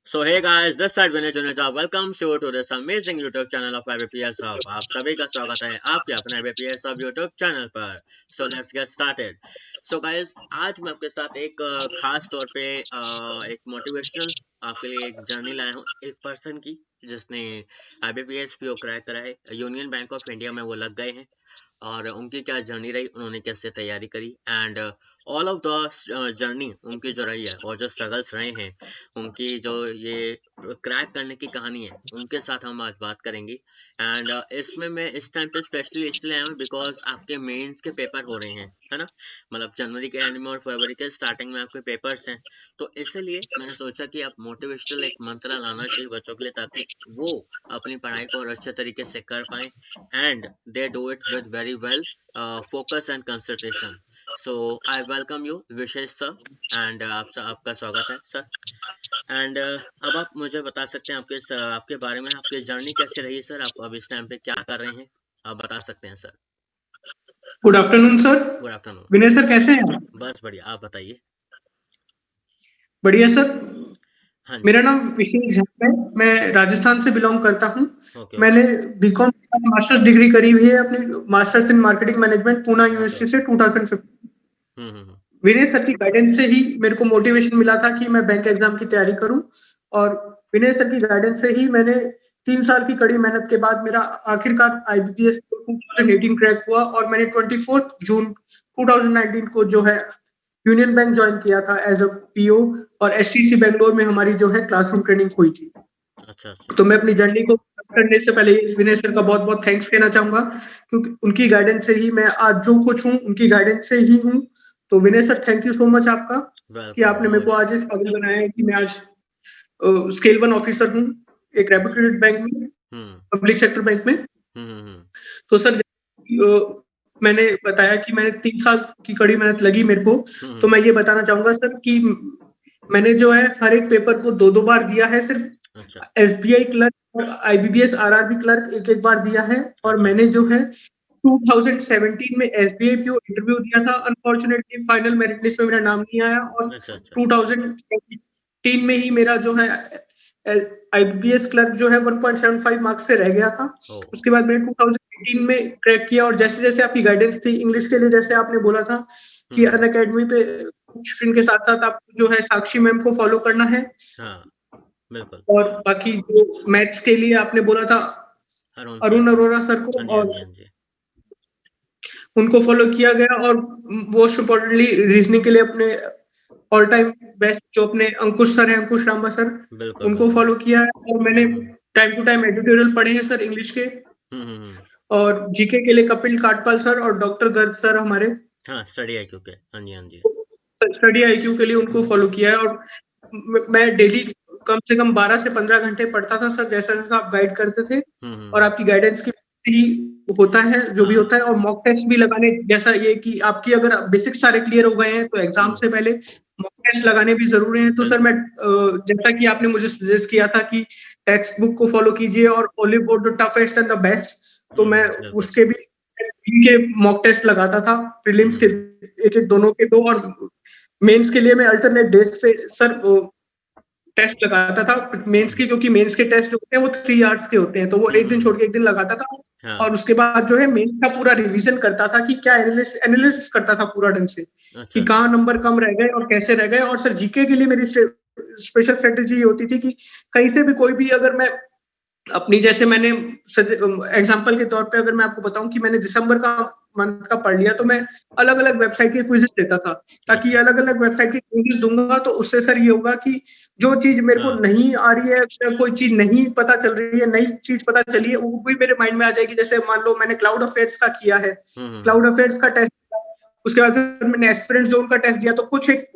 So hey guys, this side Vinay Juneja. Welcome to this amazing YouTube channel of IBPS Hub. आप सभी का स्वागत है आपके अपने IBPS Hub YouTube चैनल पर. So let's get started. So guys, आज मैं आपके साथ एक खास तौर पे एक मोटिवेशनल आपके लिए एक जर्नी लाया हूँ एक पर्सन की जिसने IBPS PO क्रैक करा है. यूनियन बैंक ऑफ इंडिया में वो लग गए हैं और उनकी क्या जर्नी रही, उन्होंने कैसे तैयारी करी and all of the journey उनकी जो रही है और जो स्ट्रगल्स रहे हैं उनकी जो ये क्रैक करने की कहानी है उनके साथ हम आज बात करेंगे. एंड इसमें मैं इस टाइम पे स्पेशली इसलिए आया हूँ बिकॉज आपके मेंस के पेपर हो रहे हैं, है ना. मतलब जनवरी के एंड में और फरवरी के स्टार्टिंग में आपके पेपर्स हैं. तो इसलिए मैंने सोचा कि आप मोटिवेशनल एक मंत्र लाना चाहिए बच्चों के लिए ताकि वो अपनी पढ़ाई को और अच्छे तरीके से कर पाएं and they do it with very well focus and concentration. So I welcome you Vishesh sir and आपका स्वागत है सर. एंड अब आप मुझे बता सकते हैं आपके बारे में, आपकी जर्नी कैसे रही सर, आप अब इस टाइम पे क्या कर रहे हैं, आप बता सकते हैं sir. Good afternoon sir. Good afternoon. Vinay sir कैसे हैं? बस बढ़िया, आप बताइए. बढ़िया सर. हाँ जी. मेरा नाम विशेष झा है. मैं राजस्थान से बिलोंग करता हूँ. ओके. मैंने बीकॉम मास्टर्स डिग्री करी हुई है अपनी masters in marketing management Poona okay. University से 2015. हम्म. विनय सर की गाइडेंस से ही मेरे को मोटिवेशन मिला था कि मैं बैंक एग्जाम की तैयारी करूं. और विनय सर की गाइडेंस से ही मैंने 3 साल की कड़ी मेहनत के बाद मेरा आखिरकार आईबीपीएस 2018 क्रैक हुआ और मैंने 24 जून 2019 को जो है यूनियन बैंक ज्वाइन किया था एज अ पीओ. और एसटीसी बैंगलोर में हमारी जो है क्लासरूम ट्रेनिंग हुई थी. अच्छा. तो मैं अपनी जर्नी को करने से पहले विनय सर का बहुत बहुत थैंक्स कहना चाहूंगा क्योंकि उनकी गाइडेंस से ही मैं आज जो कुछ हूँ उनकी गाइडेंस से ही हूँ. तो Vinay sir thank you so much आपका कि आपने मेरे को आज इस काबिल बनाया है कि मैं आज स्केल 1 ऑफिसर हूँ एक रेपुटेड बैंक में, पब्लिक सेक्टर बैंक में. तो सर मैंने बताया कि मैंने 3 साल की कड़ी मेहनत लगी मेरे को. तो मैं ये बताना चाहूंगा सर कि मैंने जो है हर एक पेपर को 2-2 बार दिया है. सिर्फ एसबीआई क्लर्क और आईबीपीएस आरआरबी क्लर्क एक एक बार दिया है. और मैंने जो है 2017 में एसबीआई पीओ इंटरव्यू दिया था. अनफॉर्चुनेटली फाइनल मेरिट लिस्ट में मेरा नाम नहीं आया और 2017 में ही मेरा जो है आईबीपीएस क्लर्क जो है 1.75 मार्क्स से रह गया था. उसके बाद मैंने 2018 में क्रैक किया. और जैसे जैसे आपकी गाइडेंस थी इंग्लिश के लिए, जैसे आपने बोला था कि अन अकेडमी पे के साथ साथ आप जो है साक्षी मैम को फॉलो करना है. बिल्कुल. और बाकी जो मैथ्स के लिए आपने बोला था अरुण अरोरा सर को, और उनको फॉलो किया गया. और मोस्ट इम्पोर्टेंटली रीजनिंग के लिए अपने ऑल टाइम बेस्ट जो अपने अंकुश सर हैं, अंकुश रांबा सर, उनको फॉलो किया है. और मैंने टाइम टू टाइम एडिटोरियल पढ़े हैं सर इंग्लिश के. और जीके के लिए कपिल काटपाल सर और डॉक्टर गर्ग सर हमारे स्टडी आईक्यू के. हाँ जी. स्टडी आईक्यू के लिए उनको फॉलो किया है. और मैं डेली कम से कम 12 से 15 घंटे पढ़ता था सर, जैसा जैसा आप गाइड करते थे. और आपकी गाइडेंस की ही होता है जो भी होता है. और मॉक टेस्ट भी लगाने, जैसा ये कि आपकी अगर बेसिक्स सारे क्लियर हो गए हैं तो एग्जाम से पहले मॉक टेस्ट लगाने भी जरूरी है. तो सर मैं जैसा कि आपने मुझे सजेस्ट किया था कि टेक्स्ट बुक को फॉलो कीजिए और only for the toughest and the best, तो मैं उसके भी के मॉक टेस्ट लगाता था. प्रीलिम्स के एक एक दोनों के 2 और मेंस के लिए मैं अल्टरनेट डेज पे सर टेस्ट लगाता था मेंस की, क्योंकि मेंस के टेस्ट जो होते हैं वो 3 आवर्स के होते हैं. तो वो एक दिन छोड़ के एक दिन लगाता था. और उसके बाद जो है मेंस का पूरा रिवीजन करता था कि क्या एनालिसिस करता था पूरा ढंग से कि कहाँ नंबर कम रह गए और कैसे रह गए. और सर जीके के लिए मेरी स्पेशल स्ट्रेटेजी ये होती थी कि कहीं से भी कोई भी अगर मैं अपनी, जैसे मैंने एग्जांपल के तौर पे अगर मैं आपको बताऊं कि मैंने दिसंबर का मंथ का पढ़ लिया तो मैं अलग अलग वेबसाइट के क्विज़ेस देता था, ताकि अलग अलग वेबसाइट के क्विज़ेस दूंगा तो उससे सर ये होगा कि जो चीज मेरे को नहीं आ रही है, कोई चीज नहीं पता चल रही है, नई चीज पता चली है, वो भी मेरे माइंड में आ जाएगी. जैसे मान लो मैंने क्लाउड अफेयर्स का किया है, क्लाउड अफेयर्स का टेस्ट, उसके बाद फिर मैंने एस्पिरेंट जोन का टेस्ट दिया, तो कुछ एक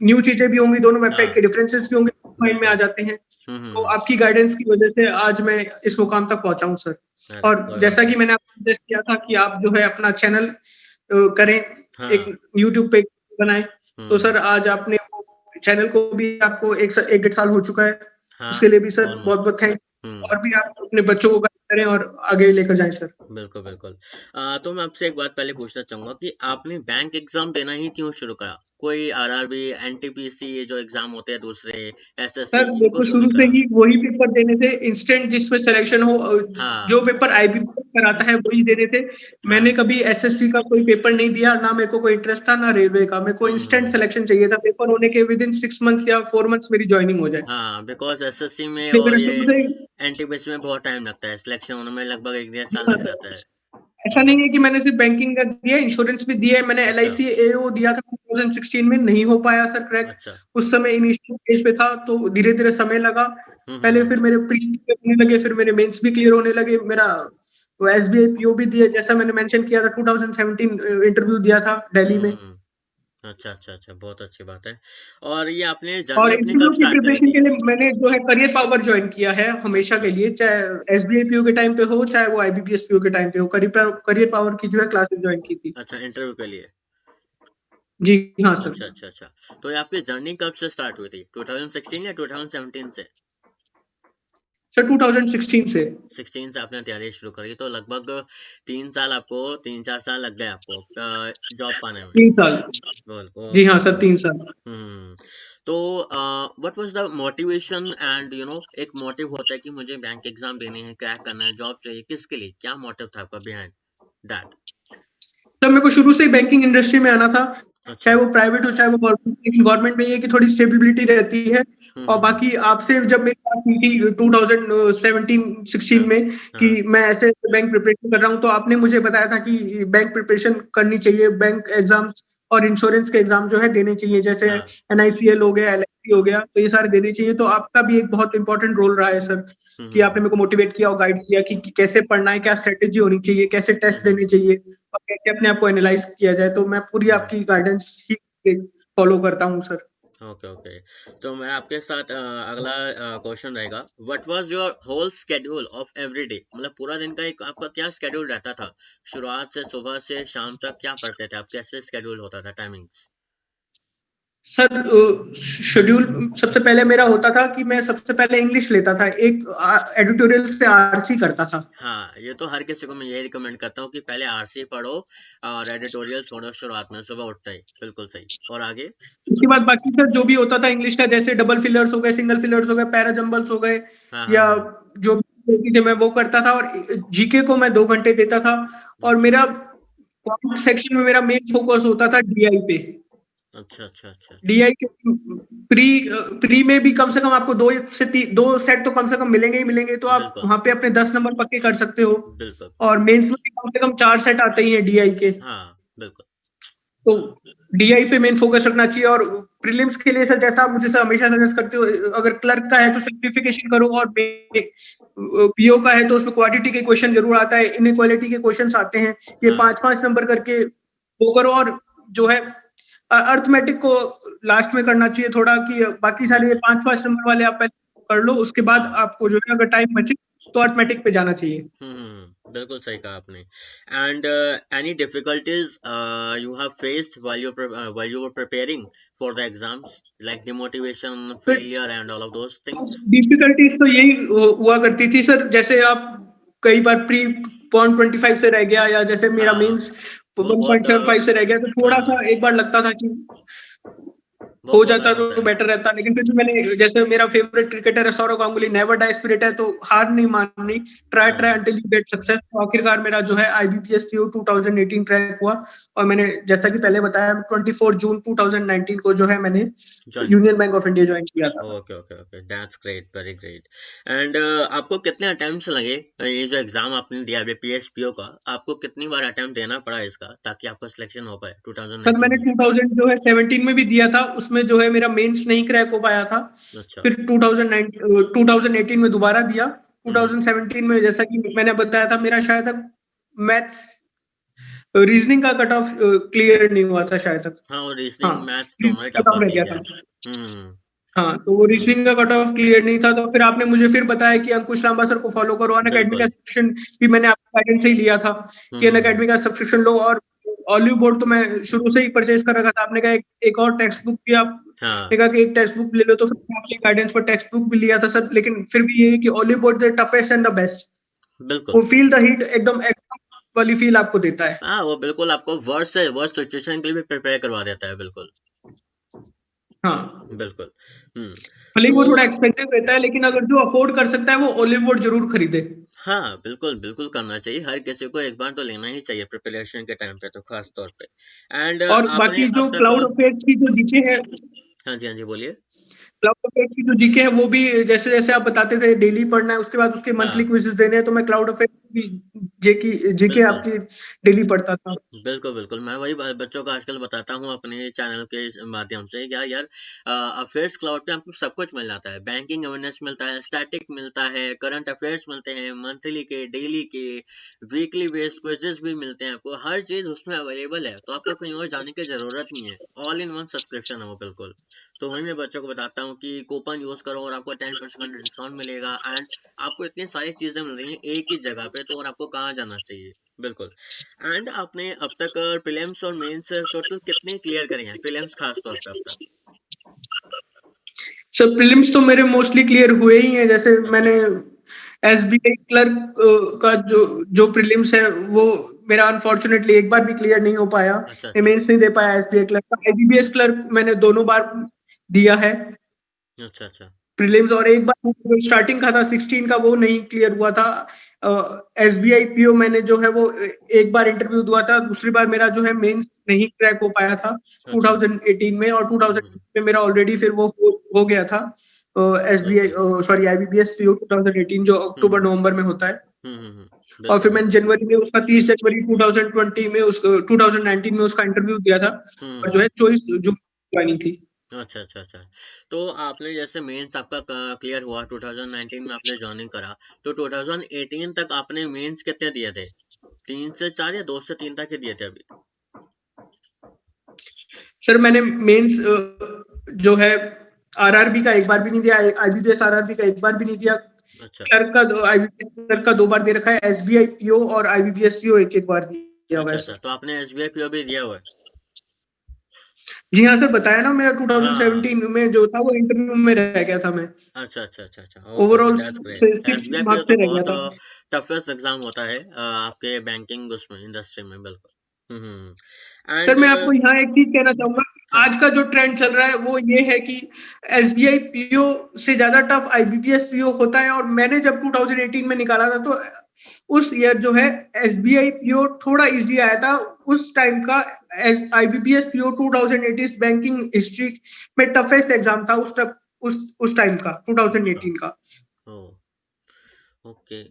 न्यू चीजें भी होंगी, दोनों वेबसाइट के डिफरेंसेस भी होंगे, माइंड में आ जाते हैं. तो आपकी गाइडेंस की वजह से आज मैं इस मुकाम तक पहुंचा हूं सर. और जैसा कि मैंने आपको सजेस्ट किया था कि आप जो है अपना चैनल करें, एक यूट्यूब पे बनाएं, तो सर आज आपने चैनल को भी आपको एक 1.5 साल हो चुका है. उसके लिए भी सर बहुत बहुत थैंक. और भी आप अपने बच्चों को करें और आगे लेकर जाएं सर। बिल्कुल बिल्कुल। तो मैं आपसे एक बात पहले पूछना चाहूंगा कि आपने बैंक एग्जाम देना ही क्यों शुरू करा? कोई आरआरबी, एनटीपीसी, ये जो एग्जाम होते हैं दूसरे, एसएससी, सर इनको देखो क्यों शुरू नहीं से करा? ही वही पेपर देने थे इंस्टेंट, जिसमें सिलेक्शन हो। जो हाँ पेपर आईबीपीएस कराता है वही देने थे। मैंने हाँ। कभी एसएससी का कोई पेपर नहीं दिया, ना मेरे को कोई इंटरेस्ट था ना रेलवे का। मेरे को इंस्टेंट हम्म। सिलेक्शन चाहिए था, पेपर होने के विद इन 6 मंथ्स या 4 मंथ्स मेरी ज्वाइनिंग हो जाए। हाँ, बिकॉज एसएससी में इसलिए और मैंने ये शुरू से एनटीपीसी में बहुत टाइम लगता है, सिलेक्शन होने में लगभग 1 1.5 साल हाँ लग सर, जाता है। ऐसा नहीं है कि मैंने सिर्फ बैंकिंग का दिया, इंश्योरेंस भी दिया है मैंने। अच्छा एलआईसी एओ दिया था 2016 में, नहीं हो पाया सर क्रैक। अच्छा। उस समय इनिशियल स्टेज पे था, तो धीरे धीरे समय लगा। पहले हम्म। फिर मेरे प्री होने लगे, फिर मेरे मेंस भी क्लियर होने लगे। मेरा वो एसबीआई पीओ भी दिया, जैसा मैंने मेंशन किया था 2017 इंटरव्यू दिया था दिल्ली में। हम्म। अच्छा अच्छा अच्छा, बहुत अच्छी बात है। और ये आपने जर्नी और अपनी कब इंटरव्यू की स्टार्ट करी प्रिपरेशन थी? के लिए मैंने जो है करियर पावर ज्वाइन किया है हमेशा अच्छा के लिए, चाहे एसबीआई पीओ के टाइम पे हो चाहे वो आईबीपीएस पीओ के टाइम पे हो। करियर पावर की जो है क्लासेस ज्वाइन की थी। अच्छा, इंटरव्यू के लिए। जी हाँ सर। अच्छा अच्छा अच्छा। तो ये आपकी जर्नी कब से स्टार्ट हुई थी? 2016 या 2017 से? सर 2016 से। 16 से आपने तैयारी शुरू करी, तो लगभग 3 साल आपको, 3 4 साल लग गए आपको जॉब पाने में। 3 साल। बिल्कुल, जी ओके हाँ सर, ओके। 3 साल। हम्म। तो what was the motivation and एक मोटिव होता है कि मुझे बैंक एग्जाम देने हैं, क्रैक करना है, जॉब चाहिए, किसके लिए, क्या मोटिव था आपका बिहाइंड दैट? सर मेरे को शुरू से ही बैंकिंग इंडस्ट्री में आना था, चाहे अच्छा। वो प्राइवेट हो चाहे वो गवर्नमेंट। लेकिन गवर्नमेंट में ये है कि थोड़ी स्टेबिलिटी रहती है। और हम्म। बाकी आपसे जब मेरी बात हुई थी 2017-16 हाँ में कि हाँ मैं ऐसे बैंक प्रिपरेशन कर रहा हूँ, तो आपने मुझे बताया था कि बैंक प्रिपरेशन करनी चाहिए, बैंक एग्जाम्स और इंश्योरेंस के एग्जाम जो है देने चाहिए, जैसे हाँ। एनआईसीएल हो गया, एलआईसी हो गया, तो ये सारे देने चाहिए। तो आपका भी एक बहुत इंपॉर्टेंट रोल रहा है सर, कि आपने हम्म मेरे को मोटिवेट किया और गाइड किया कि कैसे पढ़ना है, क्या स्ट्रेटेजी होनी चाहिए, कैसे टेस्ट हम्म देने चाहिए और कैसे अपने आप को एनालाइज किया जाए। तो मैं पूरी हम्म। आपकी गाइडेंस ही फॉलो करता हूँ सर। Okay okay. तो मैं आपके साथ अगला क्वेश्चन रहेगा, what was your whole schedule of every day? मतलब पूरा दिन का एक आपका क्या स्केड्यूल रहता था? शुरुआत से, सुबह से शाम तक क्या पढ़ते थे आप? कैसे स्केड्यूल होता था, टाइमिंग्स? सर शेड्यूल सबसे पहले मेरा होता था कि मैं सबसे पहले इंग्लिश लेता था, एक एडिटोरियल से आरसी करता था। हाँ, ये तो हर किसी को मैं यही रिकमेंड करता हूँ कि पहले आरसी पढ़ो और एडिटोरियल छोड़ो शुरुआत में, सुबह उठते ही। बिल्कुल सही। और आगे? उसके बाद बाकी सर जो भी होता था इंग्लिश का, जैसे डबल फिलर्स हो गए, सिंगल फिलर्स हो गए, पैरा जंबल्स हो गए, हाँ हाँ या हाँ। जो भी होती थे मैं वो करता था। और जीके को मैं 2 घंटे देता था। और अच्छा मेरा सेक्शन में मेरा मेन फोकस होता था डीआई पे। अच्छा अच्छा अच्छा अच्छा। डीआई के प्री प्री में भी कम से कम आपको 2 सेट तो कम से कम मिलेंगे ही मिलेंगे, तो आप बिल्कुल वहां पे अपने 10 नंबर पक्के कर सकते हो। बिल्कुल। और मेंस में भी कम से कम 4 सेट आते ही हैं डीआई के। हाँ बिल्कुल। तो डीआई पे मेन फोकस रखना चाहिए। और प्रीलिम्स के लिए सर, जैसा आप मुझे सर हमेशा सजेस्ट करते हो, अगर क्लर्क का है तो सिंप्लीफिकेशन करो, और पीओ का है तो उसमें क्वांटिटी के क्वेश्चन जरूर आता है, इनइक्वालिटी के क्वेश्चंस आते हैं। ये हाँ 5 5 नंबर करके वो करो। और जो है अर्थमेटिक को लास्ट में करना चाहिए थोड़ा, कि बाकी सारे बिल्कुल। 5 5 नंबर वाले आप पहले कर लो, उसके बाद हाँ। आपको जो है अगर टाइम बचे तो अर्थमेटिक पे जाना चाहिए। बिल्कुल सही कहा आपने। And any difficulties you have faced while you were preparing for the exams, like demotivation, फिर failure and all of those things? Difficulties तो यही हुआ करती थी सर, जैसे आप कई बार प्री पॉइंट 25 से रह गया, या जैसे मेरा हाँ, मेंस वो बहुत 1.75 से रह गया, तो थोड़ा सा हाँ, एक बार लगता था कि वो हो कॉमन जाता होता तो है। बेटर रहता। लेकिन फिर भी मैंने, जैसे मेरा फेवरेट क्रिकेटर है Sourav Ganguly, never die spirit है, तो हार नहीं माननी, ट्राई ट्राई हाँ, अंटिल यू गेट सक्सेस। तो आखिरकार मेरा जो है आईबीपीएस पीओ 2018 क्रैक हुआ। और मैंने, जैसा कि पहले बताया, 24 जून 2019 को जो है मैंने ज्वाइन किया। Union bank of India join किया था। Okay okay okay, that's great, very great. And आपको कितने अटेम्प्ट्स लगे? ये जो एग्जाम आपने दिया बीपीएस पीओ का, आपको कितनी बार अटेम्प्ट देना पड़ा इसका, ताकि आपका सिलेक्शन हो पाए सर 2019 मैंने में? 2000 जो है 17 में भी दिया था, उसमें जो है मेरा मेंस नहीं क्रैक हो पाया था। अच्छा। फिर 2018 में दोबारा दिया। हम्म। 2017 में, जैसा कि मैंने बताया था, मेरा शायद तक मैथ्स रीजनिंग का कट ऑफ क्लियर नहीं हुआ था शायद तक। हाँ, वो हाँ, रीजनिंग मैथ्स दोनों ही रीजनिंग टफ कट ऑफ रह आती गया है। था। हम्म हाँ, तो वो हम्म। रीजनिंग का कट ऑफ क्लियर नहीं था, तो फिर आपने मुझे फिर बताया कि अंकुश लांबा सर को फॉलो करो। अन अकेडमी का बिल्कुल। सब्सक्रिप्शन भी मैंने आपके गाइडेंस से ही लिया था, कि अन हम्म। अकेडमी का सब्सक्रिप्शन लो। और ऑलिव बोर्ड तो मैं शुरू से ही परचेज कर रखा था। आपने कहा एक और टेक्स्ट बुक भी आपने हाँ कहा कि एक टेक्स्ट बुक ले लो, तो फिर आपके गाइडेंस पर टेक्स्ट बुक भी लिया था सर। लेकिन फिर भी ये है कि olive board the toughest and the best. बिल्कुल वो फील द हीट एकदम वाली फील आपको देता है। हाँ, वो बिल्कुल आपको वर्स्ट से वर्स्ट सिचुएशन के लिए भी प्रिपेयर करवा देता है, बिल्कुल हाँ, बिल्कुल। भले ही तो वो थोड़ा एक्सपेंसिव रहता है, लेकिन अगर जो अफोर्ड कर सकता है वो ऑलिव वुड जरूर खरीदे। हाँ, बिल्कुल बिल्कुल करना चाहिए, हर किसी को एक बार तो लेना ही चाहिए प्रिपरेशन के टाइम पे, तो खास तौर पे। एंड और आपने बाकी जो अब तक क्लाउड अफेयर्स की जो जीके है, हाँ जी, हाँ जी, बोलिए। क्लाउड अफेयर्स की जो जीके है वो भी जैसे जैसे आप बताते थे डेली पढ़ना है, उसके बाद उसके मंथली हाँ, क्विज़ेस देने हैं, तो मैं क्लाउड अफेयर्स की जीके बिल्कुल आपकी डेली पढ़ता था। बिल्कुल, बिल्कुल। मैं वही बच्चों को आजकल बताता हूँ अपने चैनल के माध्यम से, क्या यार, अफेयर्स क्लाउड पे आपको सब कुछ मिल जाता है। बैंकिंग अवेयरनेस मिलता है, स्टैटिक मिलता है, करंट अफेयर्स मिलते हैं, मंथली के, डेली के, वीकली बेस्ड क्विज़ेस भी मिलते हैं आपको, हर चीज़ उसमें अवेलेबल है। तो आपको कहीं और जाने की ज़रूरत नहीं है। ऑल इन वन सब्सक्रिप्शन है वो, बिल्कुल। तो वही मैं बच्चों को बताता हूँ कि कूपन यूज़ करो और आपको 10% डिस्काउंट मिलेगा, एंड आपको इतनी सारी चीज़ें मिल रही हैं एक ही जगह पे, तो और आपको कहाँ जाना चाहिए? बिल्कुल। एंड आपने अब तक प्रीलिम्स और मेंस टोटल कितने क्लियर करे हैं, प्रीलिम्स खास तौर पे अब तक? सर प्रीलिम्स तो मेरे मोस्टली क्लियर हुए ही हैं, जैसे अच्छा मैंने एसबीआई क्लर्क का जो जो प्रीलिम्स है वो मेरा अनफॉर्चुनेटली एक बार भी क्लियर नहीं हो पाया, अच्छा मैं अच्छा मेंस नहीं दे पाया एसबीआई क्लर्क का। आईबीपीएस क्लर्क मैंने दोनों बार दिया है अच्छा अच्छा प्रीलिम्स, और एक बार जो स्टार्टिंग का था 16 का वो नहीं क्लियर हुआ था। एसबीआई पीओ मैंने जो है वो एक बार इंटरव्यू हुआ था, दूसरी बार मेरा जो है मेंस नहीं क्रैक हो पाया था अच्छा। 2018 में, और हम्म। 2018 में मेरा ऑलरेडी फिर वो हो गया था SBI okay. Sorry IBPS PO 2018 जो अक्टूबर हम्म नवंबर में होता है। और बिल्कुल फिर मैंने बिल्कुल। जनवरी में उसका 30 जनवरी 2020 में उस 2019 में उसका इंटरव्यू दिया था, और जो हम्म। है 24 जून ज्वाइनिंग थी। अच्छा अच्छा अच्छा। तो आपने जैसे मेंस आपका क्लियर हुआ, 2019 में आपने ज्वाइनिंग करा, तो 2018 तक आपने मेंस कितने दिए थे? 3 से 4 या 2 से 3 तक ही दिए थे अभी? सर मैंने मेंस जो है आरआरबी का एक बार भी नहीं दिया, आईबीपीएस आरआरबी का एक बार भी नहीं दिया, अच्छा क्लर्क का आईबीपीएस क्लर्क का 2 बार दे रखा है, एसबीआई पीओ और आईबीपीएस पीओ एक एक बार दिया हुआ अच्छा है अच्छा, सर। तो आपने एसबीआई पीओ भी दिया हुआ है? जी हाँ सर, बताया ना मेरा हाँ। 2017 में जो था वो इंटरव्यू में रह गया था मैं, अच्छा अच्छा अच्छा अच्छा, okay okay, overall that's great. 6 SBI PO marks तो से रह गया बहुत था। टफेस्ट एग्जाम होता है आपके बैंकिंग उसमें, इंडस्ट्री में, बिल्कुल। सर एंड मैं आपको यहाँ एक चीज कहना चाहूंगा, हाँ आज का जो ट्रेंड चल रहा है वो ये है कि एसबीआई पीओ से ज्यादा टफ आईबीपीएस पीओ होता है, और मैंने जब 2018 में निकाला था तो उस ईयर जो है एसबीआई पीओ थोड़ा इजी आया था उस टाइम का। आईबीपीएस पीओ 2018 बैंकिंग हिस्ट्री में टफेस्ट एग्जाम था उस टाइम का, अच्छा 2018 का। ओ ओके।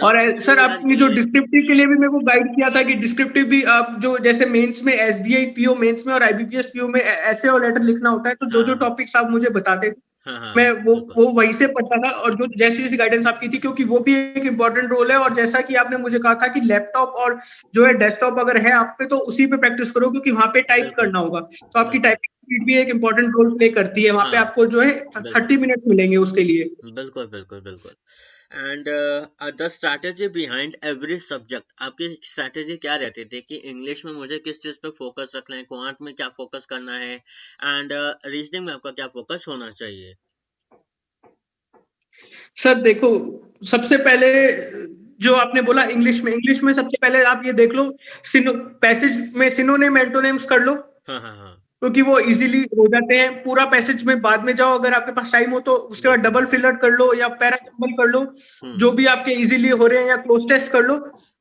और एग्जाम सर एक्चुअली यार आपने जो ये डिस्क्रिप्टिव के लिए भी मेरे को गाइड किया था कि डिस्क्रिप्टिव भी आप जो जैसे मेंस में एसबीआई पीओ मेंस में और आईबीपीएस पीओ में ऐसे और लेटर लिखना होता है, तो जो हाँ जो हाँ टॉपिक्स आप मुझे बताते थे हाँ हाँ मैं हाँ, बिल्कुल वो वहीं से पढ़ता था, और जो जैसी जैसी गाइडेंस आपकी थी, क्योंकि वो भी एक इंपॉर्टेंट रोल है। और जैसा कि आपने मुझे कहा था कि लैपटॉप और जो है डेस्कटॉप अगर है आप पे तो उसी पे प्रैक्टिस करो, क्योंकि वहां पे टाइप बिल्कुल करना होगा, तो आपकी बिल्कुल। टाइपिंग स्पीड भी एक इंपॉर्टेंट रोल प्ले करती है, वहां पे हाँ आपको जो है बिल्कुल 30 मिनट मिलेंगे उसके लिए। बिल्कुल बिल्कुल बिल्कुल। And the strategy behind every subject, आपकी स्ट्रैटेजी क्या रहती थी कि इंग्लिश में मुझे किस चीज़ पे फोकस रखना है, क्वांट में क्या फोकस करना है, एंड रीजनिंग में आपका क्या फोकस होना चाहिए? सर देखो, सबसे पहले जो आपने बोला इंग्लिश में सबसे पहले आप ये देख लो, सिनो पैसेज में सिनोनिम एंटोनिम्स कर लो, हाँ हाँ हाँ, क्योंकि वो इजीली हो जाते हैं। पूरा पैसेज में बाद में जाओ अगर आपके पास टाइम हो तो, उसके बाद बिल्कुल। डबल फिलर कर लो या पैरा कर लो, जो हम्म भी आपके इजीली हो रहे हैं, या क्लोज टेस्ट कर लो।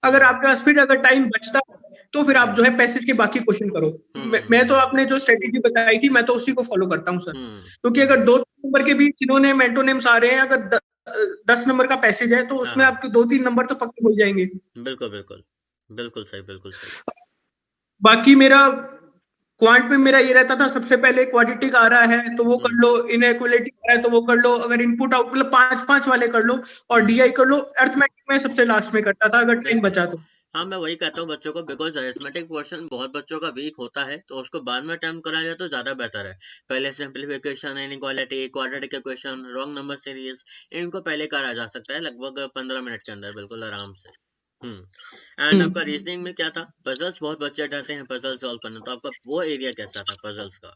अगर हम्म आपके पास फिर अगर टाइम बचता है तो फिर आप हम्म जो है पैसेज के बाकी क्वेश्चन करो। मैं तो आपने जो स्ट्रेटेजी बताई थी मैं तो उसी को फॉलो करता हूँ सर, क्योंकि अगर हम्म। 2 नंबर के बीच सिनोनिम एंटोनिम्स आ रहे हैं, अगर 10 नंबर का पैसेज है तो हाँ उसमें हाँ, आपके 2-3 नंबर तो पक्के हो जाएंगे। बिल्कुल बिल्कुल बिल्कुल सही, बिल्कुल सही। बाकी मेरा क्वांट में मेरा ये रहता था, सबसे पहले क्वाड्रेटिक आ रहा है तो वो कर हम्म लो, इनइक्वालिटी आ रहा है तो वो कर लो, अगर इनपुट आउट मतलब 5-5 वाले कर लो, और हम्म डीआई कर लो। अर्थमेटिक में सबसे लास्ट में करता था अगर टाइम बिल्कुल। बचा तो। हाँ, मैं वही कहता हूँ बच्चों को, बिकॉज अरिथमेटिक पोर्शन बहुत बच्चों का वीक होता है, तो उसको बाद में अटेम्प्ट करा जाए तो ज़्यादा बेहतर है। पहले simplification, inequality, quadratic equation, wrong number series, इनको पहले करा जा सकता है लगभग 15 मिनट के अंदर, बिल्कुल आराम से। एंड आपका हम्म रीजनिंग में क्या था? पजल्स, बहुत बच्चे डरते हैं पजल सॉल्व करना, तो आपका वो एरिया कैसा था पजल्स का?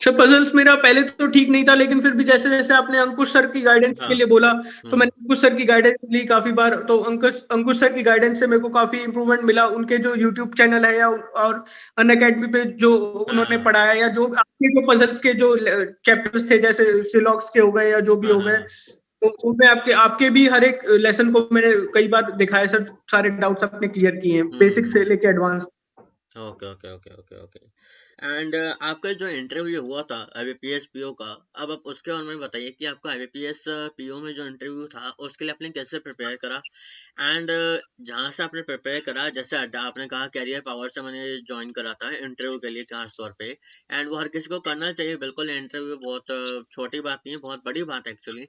सर पजल्स मेरा पहले तो ठीक नहीं था, लेकिन फिर भी जैसे जैसे आपने अंकुश सर की गाइडेंस के लिए बोला, तो मैंने अंकुश सर की गाइडेंस ली काफी बार। तो अंकुश सर की गाइडेंस से मेरे को काफी इंप्रूवमेंट मिला। उनके जो यूट्यूब चैनल है या और अनअकैडमी पे जो उन्होंने पढ़ाया, या जो आपके जो पजल्स के जो चैप्टर्स थे जैसे सिलॉक्स के हो गए या जो भी हो गए, तो उनमें आपके आपके भी हर एक लेसन को मैंने कई बार दिखाया सर। सारे डाउट्स अपने क्लियर किए हैं, बेसिक से लेके advance. Okay okay okay okay okay. And आपका जो इंटरव्यू हुआ था आईबीपीएस पीओ का, अब आप उसके बारे में बताइए कि आपका आईबीपीएस पीओ में जो इंटरव्यू था उसके लिए आपने कैसे प्रिपेयर करा। एंड जहाँ से आपने प्रिपेयर करा, जैसे आपने कहा कैरियर पावर से मैंने ज्वाइन करा था इंटरव्यू के लिए खास तौर पे, एंड वो हर किसी को करना चाहिए बिल्कुल। इंटरव्यू बहुत छोटी बात नहीं है, बहुत बड़ी बात है एक्चुअली,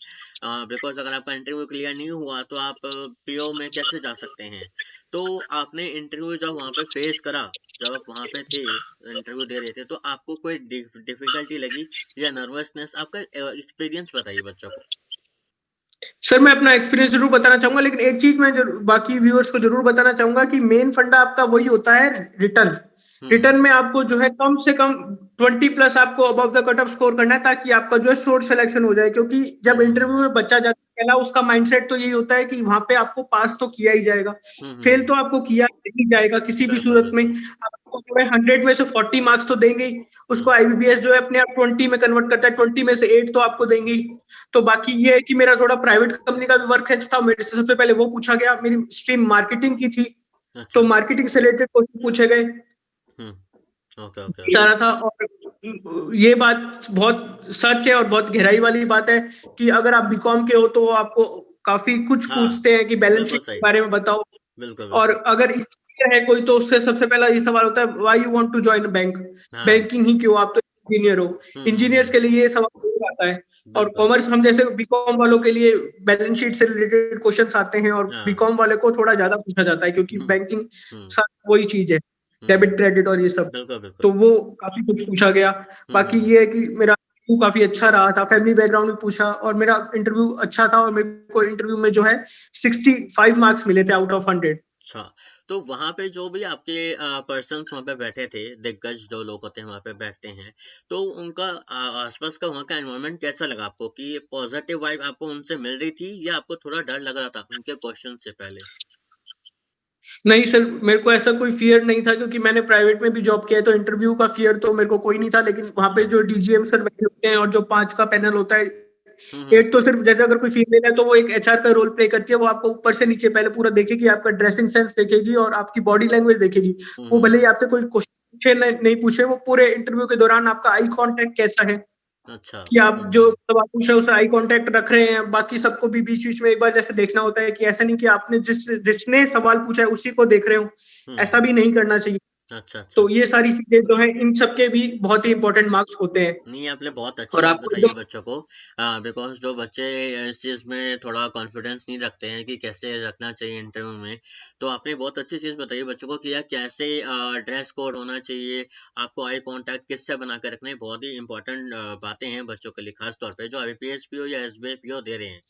बिकॉज अगर आपका इंटरव्यू क्लियर नहीं हुआ तो आप पीओ में कैसे जा सकते हैं। तो आपने इंटरव्यू जब वहाँ पे फेस करा, जब आप वहाँ पे थे इंटरव्यू दे रहे थे, तो आपको कोई डिफिकल्टी लगी या नर्वसनेस? आपका एक्सपीरियंस बताइए बच्चों को। सर मैं अपना एक्सपीरियंस जरूर बताना चाहूंगा, लेकिन एक चीज मैं बाकी व्यूअर्स को जरूर बताना चाहूंगा कि मेन फंडा आपका वही होता है, रिटर्न। रिटर्न में आपको जो है कम से कम 20+ आपको above the cut off score करना है, ताकि आपका जो है सोर्स सिलेक्शन हो जाए। क्योंकि जब इंटरव्यू में बच्चा जाता है, पहला उसका माइंडसेट तो यही होता है कि वहां पे आपको पास तो किया ही जाएगा, फेल तो आपको किया ही जाएगा किसी भी बिल्कुल सूरत में। बिल्कुल। आपको जो है 100 में से 40 मार्क्स तो देंगे ही। उसको आईबीपीएस जो है अपने आप 20 में कन्वर्ट करता है, 20 में से 8 तो आपको देंगे ही। तो बाकी ये है कि मेरा थोड़ा प्राइवेट कंपनी का भी वर्क एक्स था, मेरे से सबसे पहले वो पूछा गया। मेरी स्ट्रीम मार्केटिंग की थी, तो अच्छा। मार्केटिंग से रिलेटेड क्वेश्चन पूछे गए ओके ओके ओके। सारा था। और ये बात बहुत सच है और बहुत गहराई वाली बात है कि अगर आप बीकॉम के हो तो वो आपको काफी कुछ हाँ, पूछते हैं कि बैलेंस बिल्कुल शीट के सही। बारे में बताओ। बिल्कुल और बिल्कुल। अगर इंजीनियर है कोई, तो उससे सबसे पहला ये सवाल होता है, why you want to join bank, हाँ। बैंकिंग ही क्यों, आप तो इंजीनियर हो। इंजीनियर्स के लिए ये सवाल जरूर आता है। और बिल्कुल। कॉमर्स हम जैसे बीकॉम वालों के लिए बैलेंस शीट से रिलेटेड क्वेश्चंस आते हैं, और हाँ। बीकॉम वाले को थोड़ा ज्यादा पूछा जाता है, क्योंकि बैंकिंग साथ वही चीज है, डेबिट क्रेडिट और ये सब। बिल्कुल बिल्कुल। तो वो काफी कुछ पूछा गया। बाकी ये है कि मेरा इंटरव्यू काफी अच्छा रहा था, फैमिली बैकग्राउंड भी पूछा, और मेरा इंटरव्यू अच्छा था, और मेरे को इंटरव्यू में जो है 65 मार्क्स मिले थे आउट ऑफ 100। अच्छा, तो वहाँ पे जो भी आपके पर्सन्स वहाँ पे बैठे थे, दिग्गज जो लोग होते हैं वहाँ पे बैठते हैं, तो उनका आसपास का वहाँ का एनवायरनमेंट कैसा लगा आपको? कि पॉजिटिव वाइब आपको उनसे मिल रही थी या आपको थोड़ा डर लग रहा था उनके क्वेश्चन से पहले? नहीं सर, मेरे को ऐसा कोई फियर नहीं था, क्योंकि मैंने प्राइवेट में भी जॉब किया है। तो इंटरव्यू का फियर तो मेरे को कोई नहीं था। लेकिन वहां पे अच्छा। जो डीजीएम सर बैठे होते हैं और जो 5 का पैनल होता है, हम्म। एक तो सिर्फ जैसे अगर कोई फीमेल है तो वो एक एचआर का रोल प्ले करती है। वो आपको ऊपर से नीचे पहले पूरा देखेगी, आपका ड्रेसिंग सेंस देखेगी और आपकी बॉडी लैंग्वेज देखेगी। वो भले ही आपसे कोई क्वेश्चन पूछे नहीं पूछे, वो पूरे इंटरव्यू के दौरान आपका आई कांटेक्ट कैसा है, अच्छा। कि आप जो सवाल पूछ रहे हो उससे आई कांटेक्ट रख रहे हैं। बाकी सबको भी बीच बीच में एक बार जैसे देखना होता है, कि ऐसा नहीं कि आपने जिसने सवाल पूछा है उसी को देख रहे हो, ऐसा भी नहीं करना चाहिए। अच्छा अच्छा तो अच्छा। ये सारी चीजें जो है, इन सबके भी बहुत ही इंपॉर्टेंट मार्क्स होते हैं। नहीं, आपने बहुत अच्छी और बात आपको बताई है एकदम बच्चों को, बिकॉज जो बच्चे इस चीज़ में थोड़ा कॉन्फिडेंस नहीं रखते हैं कि कैसे रखना चाहिए इंटरव्यू में, तो आपने बहुत अच्छी चीज़ बताई है बच्चों को कि यार कैसे ड्रेस कोड होना चाहिए, आपको आई कांटेक्ट किससे बना कर रखना है। बहुत ही इंपॉर्टेंट बातें हैं बच्चों के लिए, खास तौर पे जो आईबीपीएस पीओ या एसबीआई पीओ दे रहे हैं।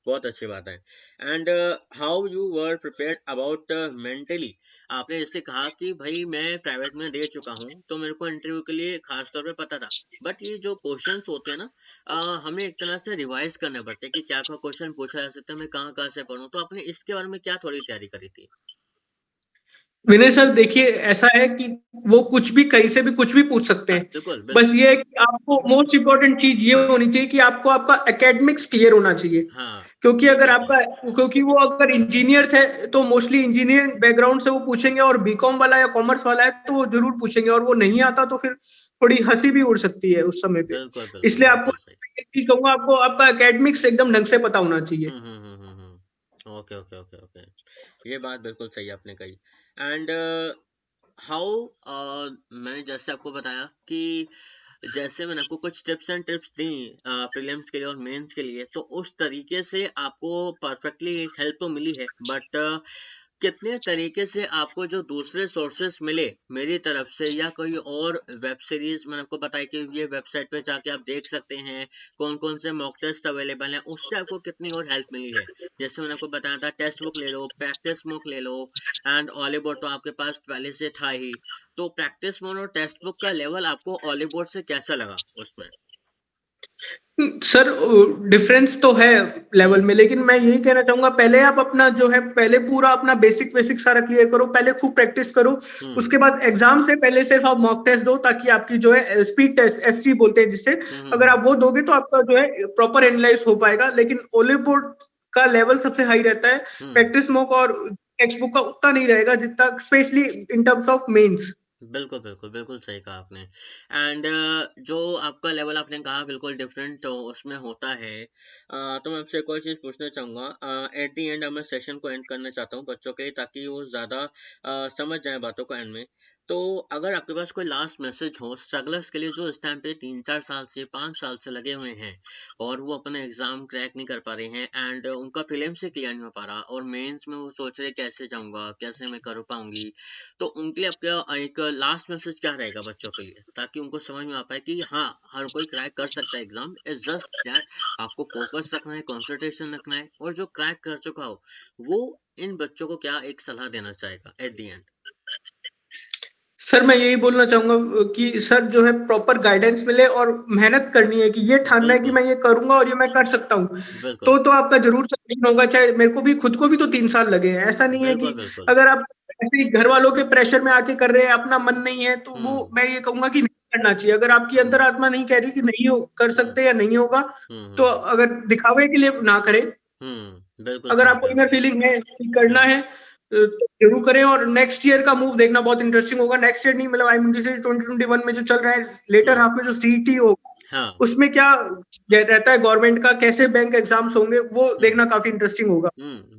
बहुत अच्छी बात है। And how you were prepared about mentally? आपने जैसे कहा कि भाई मैं प्राइवेट में दे चुका हूँ तो मेरे को इंटरव्यू के लिए खास तौर पे पता था, बट ये जो क्वेश्चंस होते हैं ना, हमें एक तरह से रिवाइज करने पड़ते हैं कि क्या क्या क्वेश्चन पूछा जा सकता है, मैं कहाँ कहाँ से पढ़ूं। तो आपने इसके बारे में क्या थोड़ी तैयारी करी थी? विनय सर देखिए, ऐसा है कि वो कुछ भी कहीं से भी कुछ भी पूछ सकते हाँ हैं। बिल्कुल बस बिल्कुल। ये है कि आपको मोस्ट इम्पोर्टेंट चीज ये होनी चाहिए कि आपको आपका एकेडमिक्स क्लियर होना चाहिए। हाँ क्योंकि अगर बिल्कुल सही। आपका क्योंकि वो अगर इंजीनियर्स है तो मोस्टली इंजीनियर बैकग्राउंड से वो पूछेंगे, और बीकॉम वाला या कॉमर्स वाला है तो वो जरूर पूछेंगे, और वो नहीं आता तो फिर थोड़ी हंसी भी उड़ सकती है उस समय पे। बिल्कुल बिल्कुल इसलिए आपको बिल्कुल सही। एक चीज कहूंगा, आपको आपका एकेडमिक्स एकदम ढंग से पता होना चाहिए। Okay okay okay okay. ये बात बिल्कुल सही आपने कही। एंड हाउ, मैंने जैसे आपको बताया कि जैसे मैंने आपको कुछ tips and tips the prelims के लिए और मेंस के लिए, तो उस तरीके से आपको परफेक्टली हेल्प तो मिली है, बट कितने तरीके से आपको जो दूसरे सोर्सेस मिले मेरी तरफ से या कोई और वेब सीरीज मैंने आपको बताया कि ये वेबसाइट पे जाके आप देख सकते हैं कौन कौन से मॉक टेस्ट अवेलेबल हैं, उससे आपको कितनी और हेल्प मिली है। जैसे मैंने आपको बताया था टेक्स्ट बुक ले लो, प्रैक्टिस बुक ले लो, एंड ऑलीबोर्ड तो आपके पास पहले से था ही। तो प्रैक्टिस मोड और टेक्स्ट बुक का लेवल आपको ऑलीबोर्ड से कैसा लगा उसमें? सर डिफरेंस तो है लेवल में, लेकिन मैं यही कहना चाहूंगा पहले आप अपना जो है पहले पूरा अपना बेसिक सारा क्लियर करो, पहले खूब प्रैक्टिस करो। उसके बाद एग्जाम से पहले सिर्फ आप मॉक टेस्ट दो, ताकि आपकी जो है स्पीड टेस्ट एसटी बोलते हैं जिसे, अगर आप वो दोगे तो आपका जो है प्रॉपर एनालाइज हो पाएगा। लेकिन ओले बोर्ड का लेवल सबसे हाई रहता है, प्रैक्टिस मॉक और टेक्स्ट बुक का उतना नहीं रहेगा जितना, specially in terms of mains. बिल्कुल बिल्कुल बिल्कुल सही कहा आपने। एंड जो आपका लेवल आपने कहा बिल्कुल डिफरेंट तो उसमें होता है। तो मैं आपसे एक और चीज़ पूछना चाहूँगा, एट दी एंड मैं सेशन को एंड करना चाहता हूँ बच्चों के, ताकि वो ज़्यादा समझ जाए बातों को एंड में। तो अगर आपके पास कोई लास्ट मैसेज हो स्ट्रगलर्स के लिए जो इस टाइम पे 3-4 साल से 5 साल से लगे हुए हैं और वो अपने एग्जाम क्रैक नहीं कर पा रहे हैं, एंड उनका प्रीलिम्स से क्लियर नहीं हो पा रहा और मेंस में वो सोच रहे कैसे जाऊंगा, कैसे मैं कर पाऊंगी, तो उनके लिए आपका एक लास्ट मैसेज क्या रहेगा बच्चों के लिए, ताकि उनको समझ में आ पाए कि हाँ हर कोई क्रैक कर सकता है एग्जाम, इज जस्ट दैट आपको फोकस रखना है, कंसंट्रेशन रखना है, और जो क्रैक कर चुका हो वो इन बच्चों को क्या एक सलाह देना चाहेगा एट द एंड? सर मैं यही बोलना चाहूंगा कि सर जो है प्रॉपर गाइडेंस मिले और मेहनत करनी है कि ये ठानना है कि बिल्कुल मैं ये करूंगा और ये मैं कर सकता हूँ। बिल्कुल तो आपका जरूर सक्सेस होगा, चाहे मेरे को भी खुद को भी तो 3 साल लगे हैं। ऐसा नहीं है बिल्कुल कि बिल्कुल। अगर आप ऐसे ही घर वालों के प्रेशर में आके कर रहे हैं, अपना मन नहीं है, तो वो हम्म मैं ये कहूंगा कि नहीं करना चाहिए। अगर आपकी हम्म अंतरात्मा नहीं कह रही कि नहीं हो कर हम्म सकते या नहीं होगा, तो हम्म अगर दिखावे के लिए ना करें। बिल्कुल अगर सही आपको कहा इनर आपने। फीलिंग है कि करना हम्म है, तो जरूर करें। और नेक्स्ट ईयर का मूव देखना बहुत इंटरेस्टिंग होगा। नेक्स्ट ईयर नहीं, मतलब आई मीन दिस इज 2021 में जो चल रहा है, लेटर हम्म हाफ में जो सीईटी होगा, हाँ। उसमें क्या रहता है गवर्नमेंट का, कैसे बैंक एग्जाम्स होंगे, वो हम्म देखना काफी इंटरेस्टिंग होगा।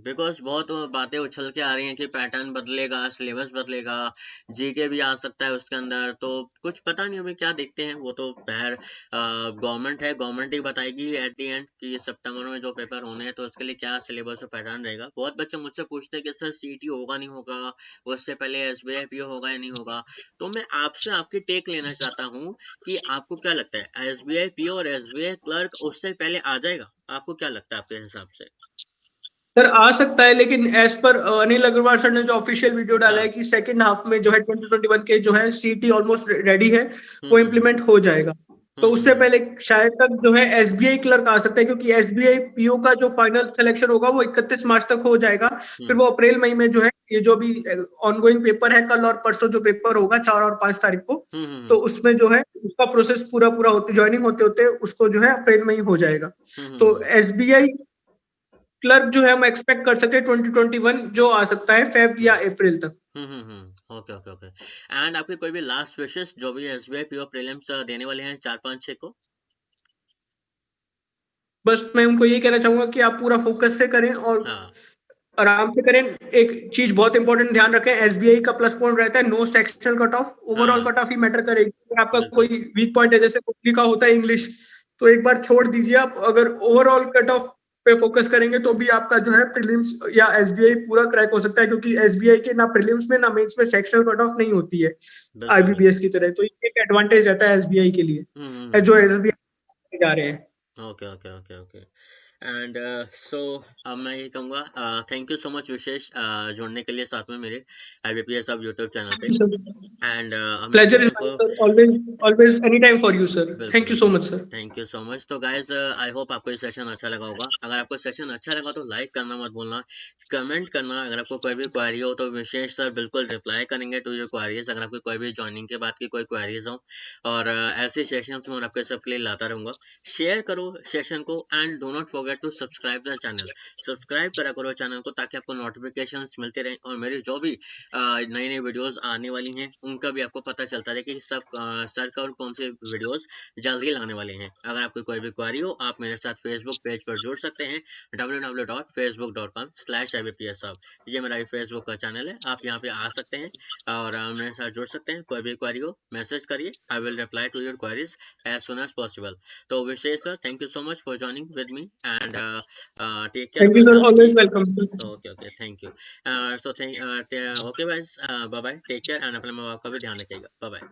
बिकॉज बहुत बातें उछल के आ रही हैं कि पैटर्न बदलेगा, सिलेबस बदलेगा, जीके भी आ सकता है उसके अंदर, तो कुछ पता नहीं अभी क्या देखते हैं। वो तो खैर गवर्नमेंट है, गवर्नमेंट ही बताएगी एट द एंड कि सितंबर में जो पेपर होने हैं तो उसके लिए क्या सिलेबस और पैटर्न रहेगा। बहुत बच्चे मुझसे पूछते हैं कि सर सीटी होगा नहीं होगा, उससे पहले एसबीआई पीओ होगा या नहीं होगा। तो मैं आपसे आपकी टेक लेना चाहता हूँ कि आपको क्या लगता है, एसबीआई पीओ और एसबीआई क्लर्क उससे पहले आ जाएगा? आपको क्या लगता है आपके हिसाब से? सर आ सकता है, लेकिन as per Anil Agarwal sir ने जो ऑफिशियल वीडियो डाला है हाँ। कि सेकंड हाफ में जो है 2021 के जो है सीटी ऑलमोस्ट रेडी है, हम्म वो हम्म इम्प्लीमेंट हो जाएगा। तो उससे हम्म पहले शायद तक जो है एसबीआई क्लर्क आ सकता है, क्योंकि एसबीआई पीओ का जो फाइनल सिलेक्शन होगा वो 31 मार्च तक हो जाएगा। फिर हम्म वो अप्रैल मई में जो है ये जो भी ऑनगोइंग पेपर है, कल और परसों जो पेपर होगा 4 और 5 तारीख को, हम्म तो हम्म उसमें जो है उसका प्रोसेस पूरा पूरा होते ज्वाइनिंग होते होते उसको जो है अप्रैल में ही हो जाएगा। तो हम्म एसबीआई क्लर्क जो है हम एक्सपेक्ट कर सकते हैं 2021 जो आ सकता है फेब या अप्रैल तक। Okay okay okay. एंड आपके कोई भी लास्ट विशेष जो भी एसबीआई पीओ प्रीलिम्स देने वाले हैं 4-5-6 को? बस मैं उनको यही कहना चाहूंगा कि आप पूरा फोकस से करें और हाँ। आराम से करें। एक चीज बहुत इंपॉर्टेंट ध्यान रखें, एसबीआई का प्लस पॉइंट रहता है no sectional cut off, overall हाँ कट ऑफ ही मैटर करेगी। अगर आपका कोई बिल्कुल। वीक पॉइंट है, जैसे कुछ का होता है इंग्लिश, तो एक बार छोड़ दीजिए आप। अगर ओवरऑल कट ऑफ पे फोकस करेंगे तो भी आपका जो है प्रीलिम्स या एसबीआई पूरा क्रैक हो सकता है, क्योंकि एसबीआई के ना प्रीलिम्स में ना मेंस में सेक्शनल कट ऑफ नहीं होती है बिल्कुल बिल्कुल। आईबीपीएस की तरह। तो ये एक एडवांटेज रहता है एसबीआई के लिए, जो हम्म। एसबीआई जा रहे हैं। Okay okay okay okay. And so अब मैं ये कहूँगा, थैंक यू सो मच विशेष जुड़ने के लिए साथ में मेरे आईबीपीएस अब यूट्यूब चैनल पे। एंड हम इस प्लेजर इज सेशन माइन को sir, always always any time for you sir. बिल्कुल थैंक यू सो बिल्कुल। Much sir. Thank you so much. तो गाइज आई होप आपको ये सेशन अच्छा लगा होगा। अगर आपको सेशन अच्छा लगा तो लाइक करना मत भूलना, कमेंट करना। अगर आपको कोई भी क्वेरी हो तो विशेष सर बिल्कुल रिप्लाई करेंगे टू योर क्वेरीज, अगर आपकी कोई भी ज्वाइनिंग के बाद की कोई क्वेरीज हो। और ऐसे सेशंस मैं आपके सबके लिए लाता रहूंगा। शेयर करो सेशन को and do not forget to subscribe the channel. Subscribe करा करो चैनल को ताकि आपको नोटिफिकेशंस मिलते रहें और मेरी जो भी नई नई वीडियोस आने वाली हैं उनका भी आपको पता चलता रहे कि सब सर का और कौन से वीडियोस जल्दी लाने वाले हैं। अगर आपको कोई भी क्वेरी हो आप मेरे साथ फेसबुक पेज पर जुड़ सकते हैं, www.facebook.com/ibpshub। ये मेरा फेसबुक का चैनल है, आप यहाँ पे आ सकते हैं और मेरे साथ जुड़ सकते हैं। कोई भी क्वेरी हो मैसेज करिए, I will reply to your queries as soon as possible. तो Vishesh sir, thank you so much for joining with me. And take care. Thank you sir, always welcome. Okay thank you. So okay guys, bye bye, take care and अपने माँ बाप का भी ध्यान रखिएगा। Bye bye.